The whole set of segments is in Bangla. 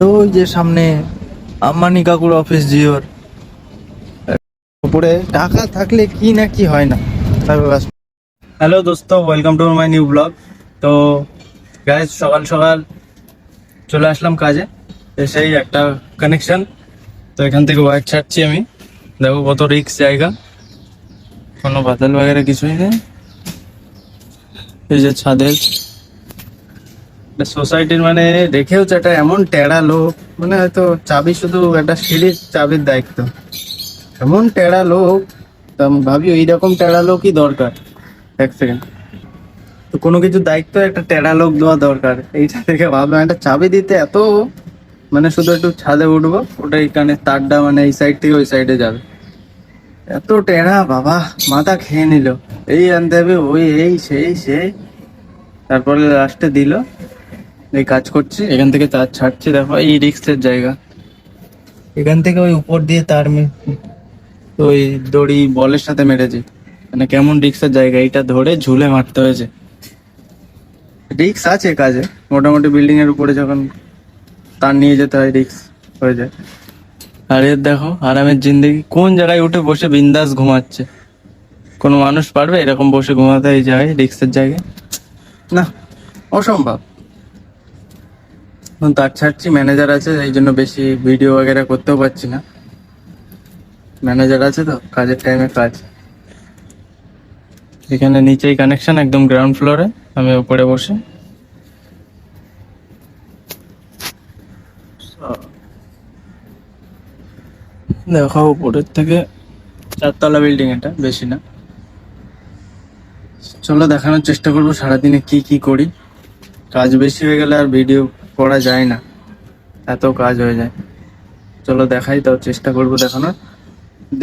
ওই যে সামনে আম্বানি কাকুর অফিস জিওর উপরে টাকা থাকলে কি না কি হয় না। হ্যালো দোস্ত, welcome to my new blog. তো গাইজ, সকাল সকাল চলে আসলাম কাজে, এসেই একটা কানেকশন। তো এখান থেকে ওয়াইর ছাড়ছি আমি। দেখো কত রিক্স জায়গা, কোনো বাদল বাগেরা কিছুই নেই। এই যে ছাদের সোসাইটির মানে দেখেও এটা এমন টেরা লোক, মানে হয়তো চাবি শুধু একটা সিঁড়ির চাবির দায়িত্ব, এমন টেরা লোক। তা আমি ভাবি এইরকম টেরা লোকই দরকার। এক সেকেন্ড, তো কোনো কিছু দায়িত্ব একটা টেরা লোক দেওয়া দরকার। এইটা থেকে ভাবলাম একটা চাবি দিতে এত, মানে শুধু একটু ছাদে উঠবো, ওটাই কানে তারটা মানে এই সাইড থেকে ওই সাইডে যাবে। এত টেরা বাবা, মাথা খেয়ে নিল। এই আনতে হবে, ওই এই সেই তারপরে লাস্টে দিল। এই কাজ করছি, এখান থেকে তার ছাড়ছি। দেখো এই রিক্সের জায়গা, এখান থেকে ওই উপর দিয়ে তার ওই দড়ি বলের সাথে মেরেছি। মানে কেমন রিক্সের জায়গা, এইটা ধরে ঝুলে মারতে হয়েছে। রিক্স আছে কাজে, মোটামুটি বিল্ডিং এর উপরে যখন তার নিয়ে যেতে হয় রিক্স হয়ে যায়। আর এর দেখো আরামের জিন্দেগি, কোন জায়গায় উঠে বসে বিন্দাস ঘুমাচ্ছে। কোনো মানুষ পারবে এরকম বসে ঘুমাতে এই জায়গায়, রিক্সের জায়গায়? না, অসম্ভব। এখন তার ছাড়ছি, ম্যানেজার আছে এই জন্য বেশি ভিডিও वगैरह করতেও পারছি না। ম্যানেজার আছে তো, কাজের টাইমে কাজ। এখানে নিচেই কানেকশন, একদম গ্রাউন্ড ফ্লোরে, আমি উপরে বসে। দেখো উপরের থেকে চারতলা বিল্ডিং, এটা বেশি না। চলো দেখানোর চেষ্টা করবো সারাদিনে কি কি করি। কাজ বেশি হয়ে গেলে আর ভিডিও করা যায় না, এত কাজ হয়ে যায়। চলো দেখাই, তাও চেষ্টা করবো দেখানোর।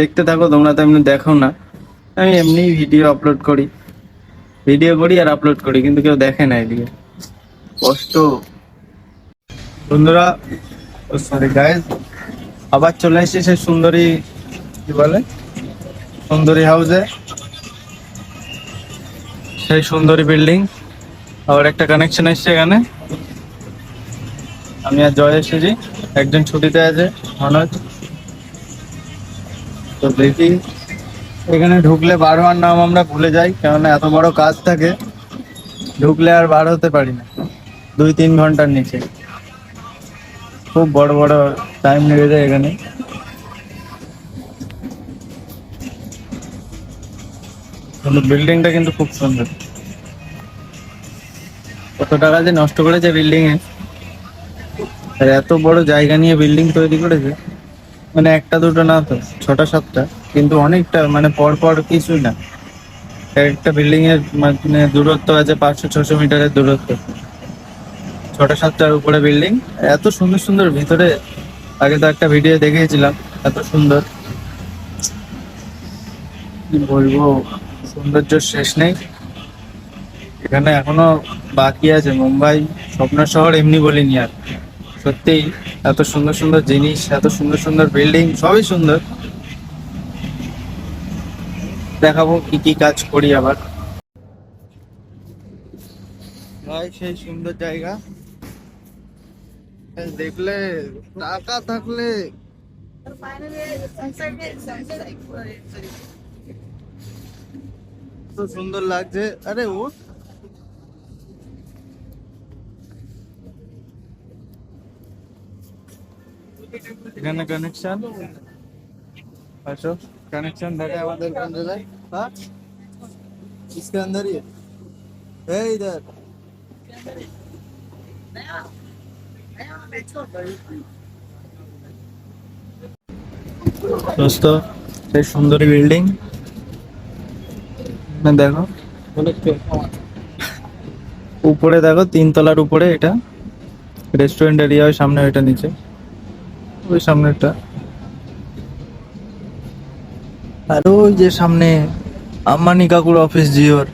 দেখতে থাকো, তোমরা তো এমনি দেখো না। আমি এমনি ভিডিও আপলোড করি, আর আপলোড করি, কিন্তু কেউ দেখে না। এদিকে কষ্ট বন্ধুরা, সরি গাইজ, আবার চলে এসেছি সেই সুন্দরী, কি বলে, সুন্দরী হাউসে। সেই সুন্দরী বিল্ডিং, আবার একটা কানেকশন এসছে এখানে। আমি আর জয় এসেছি, একজন ছুটিতে আছে, মনোজ। তো দেখি, এখানে ঢুকলে বার হওয়ার নাম আমরা ভুলে যাই, কেননা এত বড় কাজ থাকে, ঢুকলে আর বার হতে পারি না 2-3 ঘন্টার নিচে। খুব বড় বড় টাইম লেগে যায় এখানে। কিন্তু বিল্ডিংটা কিন্তু খুব সুন্দর। কত টাকা যে নষ্ট করেছে বিল্ডিং এ, আর এত বড় জায়গা নিয়ে বিল্ডিং তৈরি করেছে। মানে একটা দুটো না তো, 6টা 7টা, কিন্তু অনেকটা, মানে পর পর কিছুই না। একটা বিল্ডিং এর মানে দূরত্ব আছে 500-600 মিটারের দূরত্ব। 6টা 7টার উপরে বিল্ডিং, এত সুন্দর সুন্দর ভিতরে। আগে তো একটা ভিডিও দেখিয়েছিলাম, এত সুন্দর, কি বলবো, সৌন্দর্য শেষ নেই। এখানে এখনো বাকি আছে। মুম্বাই স্বপ্ন শহর এমনি বলিনি আর, সত্যি এত সুন্দর সুন্দর জিনিস, এত সুন্দর সুন্দর বিল্ডিং, সবই সুন্দর। দেখাবো কি কি কাজ করি আবার। ভাই সেই সুন্দর জায়গা, দেখলে টাকা থাকলে তো সুন্দর লাগছে। আরে ও এখানে কানেকশন, আসো कनेक्शन बैठा है हमारे अंदर है। हाँ, इसके अंदर ही है इधर। दोस्तों সেই সুন্দরী বিল্ডিং না, দেখো উপরে, দেখো 3 তলার উপরে। এটা রেস্টুরেন্ট এরিয়া, ওই সামনে ওইটা নিচে, ওই সামনেটা। আর ওই যে সামনে আম্বানি কাকুর অফিস জিওর।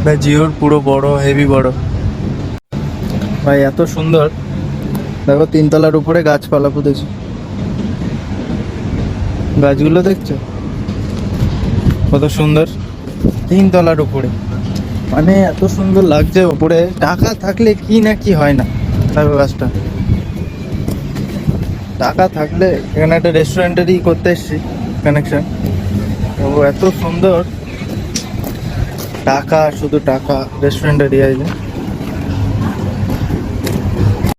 ভাই জিওর পুরো বড়, হেভি বড় ভাই, এত সুন্দর। দেখো 3 তলার উপরে গাছপালা পুঁতেছে, গাছগুলো দেখছো কত সুন্দর। 3 তলার উপরে মানে এত সুন্দর লাগছে ওপরে, টাকা থাকলে কি না কি হয় না। দেখো গাছটা, টাকা থাকলে এখানে একটা রেস্টুরেন্টেরই করতে এসছি কানেকশন। তো এত সুন্দর, টাকা শুধু টাকা, রেস্টুরেন্টেরই আছে।